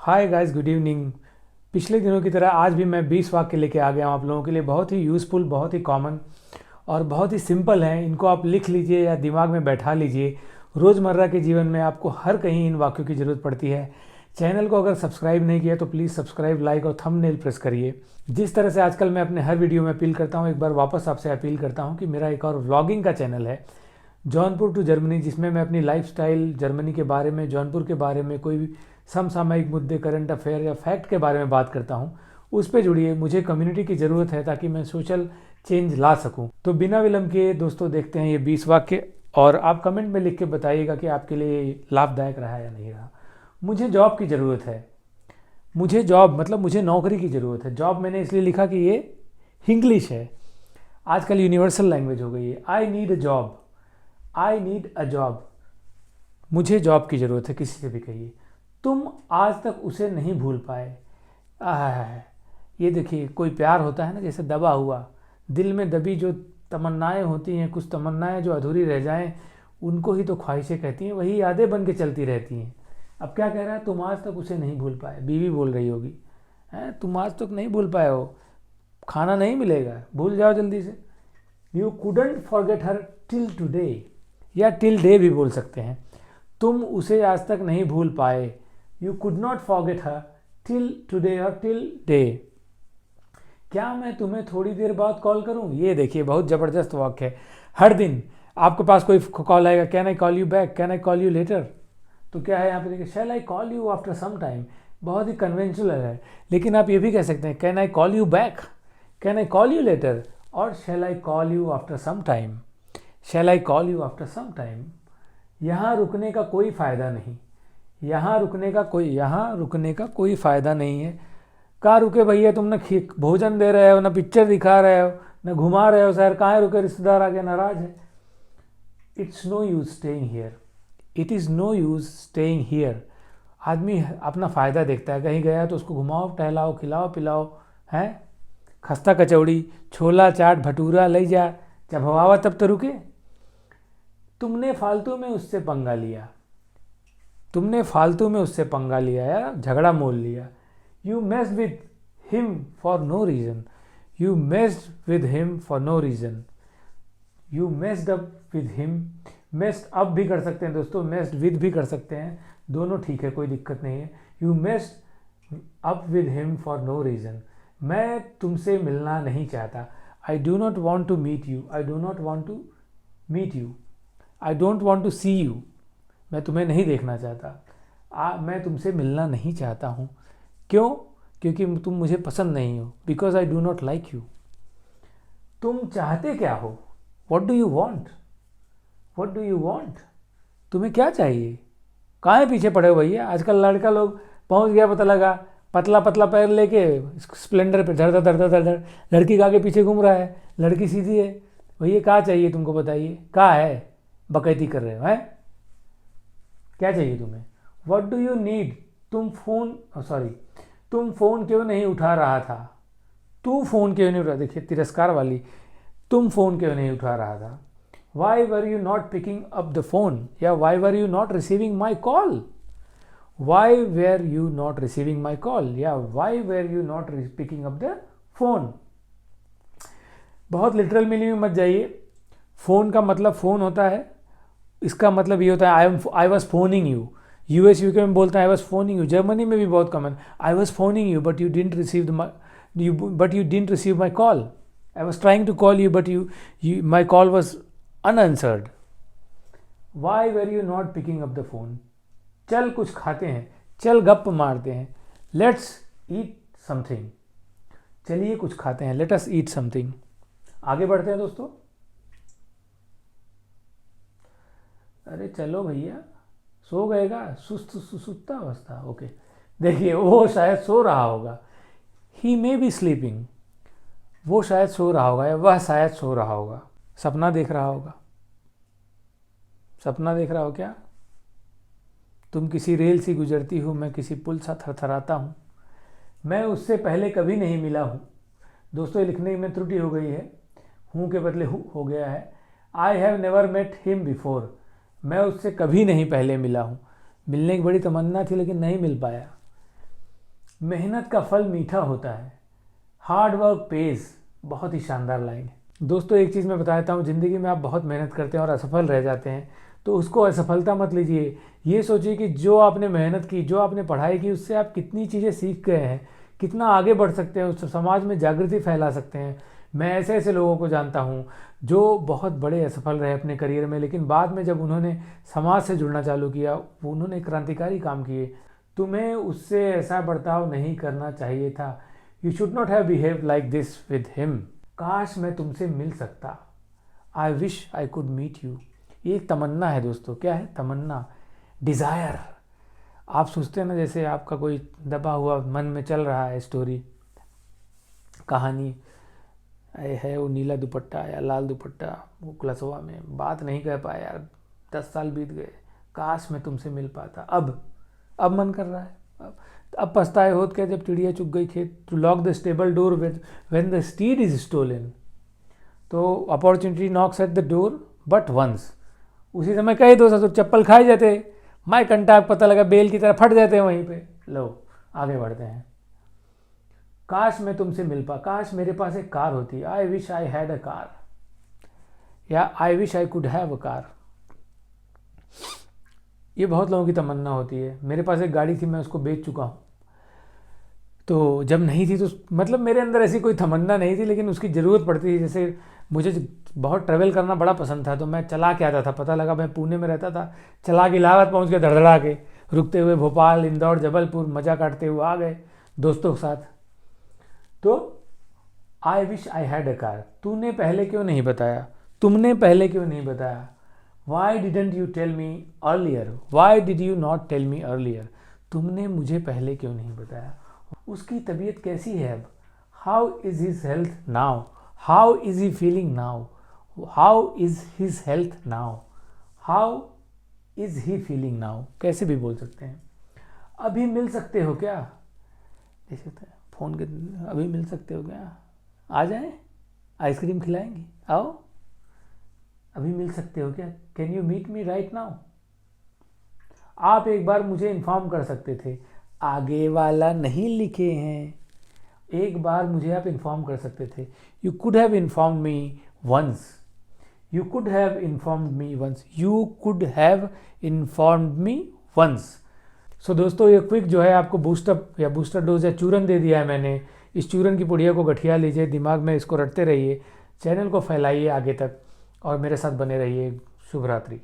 Hi guys, good evening. पिछले दिनों की तरह आज भी मैं 20 वाक्य लेके आ गया हूँ आप लोगों के लिए। बहुत ही यूज़फुल, बहुत ही कॉमन और बहुत ही सिंपल हैं। इनको आप लिख लीजिए या दिमाग में बैठा लीजिए। रोज़मर्रा के जीवन में आपको हर कहीं इन वाक्यों की ज़रूरत पड़ती है। चैनल को अगर सब्सक्राइब नहीं किया तो प्लीज़ सब्सक्राइब, लाइक और थंबनेल प्रेस करिए। जिस तरह से आजकल मैं अपने हर वीडियो में अपील करता हूँ, एक बार वापस आपसे अपील करता हूँ कि मेरा एक और व्लॉगिंग का चैनल है, जौनपुर टू जर्मनी, जिसमें मैं अपनी लाइफस्टाइल, जर्मनी के बारे में, जौनपुर के बारे में, कोई भी समसामयिक मुद्दे, करंट अफेयर या फैक्ट के बारे में बात करता हूँ। उस पर जुड़िए। मुझे कम्युनिटी की ज़रूरत है ताकि मैं सोशल चेंज ला सकूँ। तो बिना विलम्ब के दोस्तों देखते हैं ये 20 वाक्य, और आप कमेंट में लिख के बताइएगा कि आपके लिए लाभदायक रहा या नहीं रहा। मुझे जॉब की ज़रूरत है। मुझे जॉब मतलब मुझे नौकरी की ज़रूरत है। जॉब मैंने इसलिए लिखा कि ये इंग्लिश है, आजकल यूनिवर्सल लैंग्वेज हो गई है। I need a job, I need a job. मुझे जॉब की ज़रूरत है, किसी से भी कहिए। तुम आज तक उसे नहीं भूल पाए। आह, ये देखिए, कोई प्यार होता है ना, जैसे दबा हुआ, दिल में दबी जो तमन्नाएं होती हैं, कुछ तमन्नाएं जो अधूरी रह जाएं, उनको ही तो ख्वाहिशें कहती हैं। वही यादें बन के चलती रहती हैं। अब क्या कह रहा है? तुम आज तक उसे नहीं भूल पाए। बीवी बोल रही होगी, हैं, तुम आज तक नहीं भूल पाए हो, खाना नहीं मिलेगा, भूल जाओ जल्दी से। You couldn't forget her till today, या टिल डे भी बोल सकते हैं। तुम उसे आज तक नहीं भूल पाए। You could not forget her till today और टिल डे। क्या मैं तुम्हें थोड़ी देर बाद कॉल करूं? ये देखिए, बहुत ज़बरदस्त वाक्य है। हर दिन आपके पास कोई कॉल आएगा, can I call you back, can I call you later. तो क्या है यहाँ पे, देखिए, shall I call you after some time. बहुत ही कन्वेंशनल है, लेकिन आप ये भी कह सकते हैं, can I call you back, can I call you later, और shall I call you after some time. Shall I call you after some time. यहाँ रुकने का कोई फ़ायदा नहीं। यहाँ रुकने का कोई फ़ायदा नहीं है। कहाँ रुके भैया? तुम न भोजन दे रहे हो, न पिक्चर दिखा रहे हो, न घुमा रहे हो शहर। कहाँ रुके? रिश्तेदार आके नाराज है। It's no use staying here. It is no use staying here. आदमी अपना फ़ायदा देखता है। कहीं गया तो उसको घुमाओ, टहलाओ, खिलाओ पिलाओ, हैं, खस्ता कचौड़ी, छोला चाट, भटूरा ले जा, जब हवावा तब तो रुके। तुमने फालतू में उससे पंगा लिया। तुमने फालतू में उससे पंगा लिया या झगड़ा मोल लिया। You messed with him for no reason. You messed with him for no reason. You messed up with him. Messed up भी कर सकते हैं दोस्तों, मेस्ड विद भी कर सकते हैं, दोनों ठीक है, कोई दिक्कत नहीं है। You messed up with him for no reason. मैं तुमसे मिलना नहीं चाहता। I do not want to meet you. I do not want to meet you. I don't want to see you. मैं तुम्हें नहीं देखना चाहता। मैं तुमसे मिलना नहीं चाहता हूँ। क्यों? क्योंकि तुम मुझे पसंद नहीं हो। Because I do not like you. तुम चाहते क्या हो? What do you want? What do you want? तुम्हें क्या चाहिए? कहाँ पीछे पड़े हो भैया? आजकल लड़का लोग पहुँच गया, पता लगा, पतला पतला पैर लेके स्प्लेंडर पे धड़ धड़ धड़ धड़ धड़ लड़की का आगे पीछे घूम रहा है। लड़की सीधी है। भैया कहाँ चाहिए तुमको? बताइए कहाँ है? बकैती कर रहे हो, हैं? क्या चाहिए तुम्हें? What do you need? तुम फ़ोन क्यों नहीं उठा रहा था? तू फ़ोन क्यों नहीं उठा? देखिए, तिरस्कार वाली। तुम फ़ोन क्यों नहीं उठा रहा था? Why were you not picking up the phone, या why were you not receiving my call. Why were you not receiving my call, या why were you not picking up the phone. बहुत literal meaning में मत जाइए। Phone का मतलब phone होता है, इसका मतलब ये होता है I was phoning you. US UK में बोलते हैं I was phoning you. Germany में भी बहुत common, I was phoning you but you didn't receive my call. I was trying to call you but you my call was unanswered. Why were you not picking up the phone. चल कुछ खाते हैं, चल गप मारते हैं, let's eat something. चलिए कुछ खाते हैं, लेट अस ईट समथिंग। आगे बढ़ते हैं दोस्तों। अरे चलो भैया, सो गएगा? सुस्ता अवस्था, ओके। देखिए, वो शायद सो रहा होगा। ही मे बी स्लीपिंग। वो शायद सो रहा होगा, या वह शायद सो रहा होगा। सपना देख रहा होगा। सपना देख रहा हो क्या? तुम किसी रेल सी गुजरती हो, मैं किसी पुल सा थरथराता हूँ। मैं उससे पहले कभी नहीं मिला हूँ। दोस्तों, ये लिखने में त्रुटि हो गई है, हूँ के बदले हु हो गया है। I have never met him before. मैं उससे कभी नहीं पहले मिला हूँ। मिलने की बड़ी तमन्ना थी लेकिन नहीं मिल पाया। मेहनत का फल मीठा होता है, हार्ड वर्क पेज। बहुत ही शानदार लाइन है दोस्तों। एक चीज़ मैं बताता हूँ, ज़िंदगी में आप बहुत मेहनत करते हैं और असफल रह जाते हैं तो उसको असफलता मत लीजिए। ये सोचिए कि जो आपने मेहनत की, जो आपने पढ़ाई की, उससे आप कितनी चीज़ें सीख गए हैं, कितना आगे बढ़ सकते हैं, उस समाज में जागृति फैला सकते हैं। मैं ऐसे ऐसे लोगों को जानता हूँ जो बहुत बड़े असफल रहे अपने करियर में, लेकिन बाद में जब उन्होंने समाज से जुड़ना चालू किया, उन्होंने क्रांतिकारी काम किए। तुम्हें उससे ऐसा बर्ताव नहीं करना चाहिए था। You should not have behave like this with him. काश मैं तुमसे मिल सकता। I wish I could meet you. ये एक तमन्ना है दोस्तों। क्या है? तमन्ना, डिज़ायर। आप सोचते हैं ना, जैसे आपका कोई दबा हुआ मन में चल रहा है स्टोरी, कहानी है, वो नीला दुपट्टा या लाल दुपट्टा, वो क्लसवा में बात नहीं कह पाया यार, 10 साल बीत गए, काश मैं तुमसे मिल पाता। अब मन कर रहा है। अब पछताए होत क्या जब चिड़िया चुग गई खेत। To lock the stable door when the steed is stolen. तो opportunity knocks at the door but once. उसी समय कहे तो चप्पल खाए जाते, माय कंटाक पता लगा बेल की तरह फट जाते हैं वहीं पे। लो आगे बढ़ते हैं। काश मैं तुमसे मिल पा, काश मेरे पास एक कार होती। I wish I had a car, या I wish I could have a car. ये बहुत लोगों की तमन्ना होती है। मेरे पास एक गाड़ी थी, मैं उसको बेच चुका हूँ। तो जब नहीं थी तो मतलब मेरे अंदर ऐसी कोई तमन्ना नहीं थी, लेकिन उसकी ज़रूरत पड़ती थी। जैसे मुझे बहुत ट्रैवल करना बड़ा पसंद था, तो मैं चला के आता था। पता लगा मैं पुणे में रहता था, चला के इलाहाबाद पहुँच गया धड़धड़ा के, रुकते हुए भोपाल, इंदौर, जबलपुर, मज़ा काटते हुए आ गए दोस्तों के साथ। तो आई wish I had a car. तूने पहले क्यों नहीं बताया? तुमने पहले क्यों नहीं बताया? Why didn't you tell me earlier? Why did you not tell me earlier? तुमने मुझे पहले क्यों नहीं बताया? उसकी तबीयत कैसी है अब? How is his health now? How is he feeling now? How is his health now? How is he feeling now? कैसे भी बोल सकते हैं। अभी मिल सकते हो क्या? जैसे फ़ोन के, अभी मिल सकते हो क्या? आ जाएं, आइसक्रीम खिलाएंगे, आओ। अभी मिल सकते हो क्या? Can you meet me right now? आप एक बार मुझे इन्फॉर्म कर सकते थे। आगे वाला नहीं लिखे हैं। एक बार मुझे आप इन्फॉर्म कर सकते थे। You could have inform me once. You could have informed me once. You could have informed me once. So दोस्तों, ये क्विक जो है आपको बूस्टअप या बूस्टर डोज या चूरन दे दिया है मैंने। इस चूरन की पुड़िया को गठिया लीजिए, दिमाग में इसको रटते रहिए, चैनल को फैलाइए आगे तक और मेरे साथ बने रहिए। शुभ रात्रि।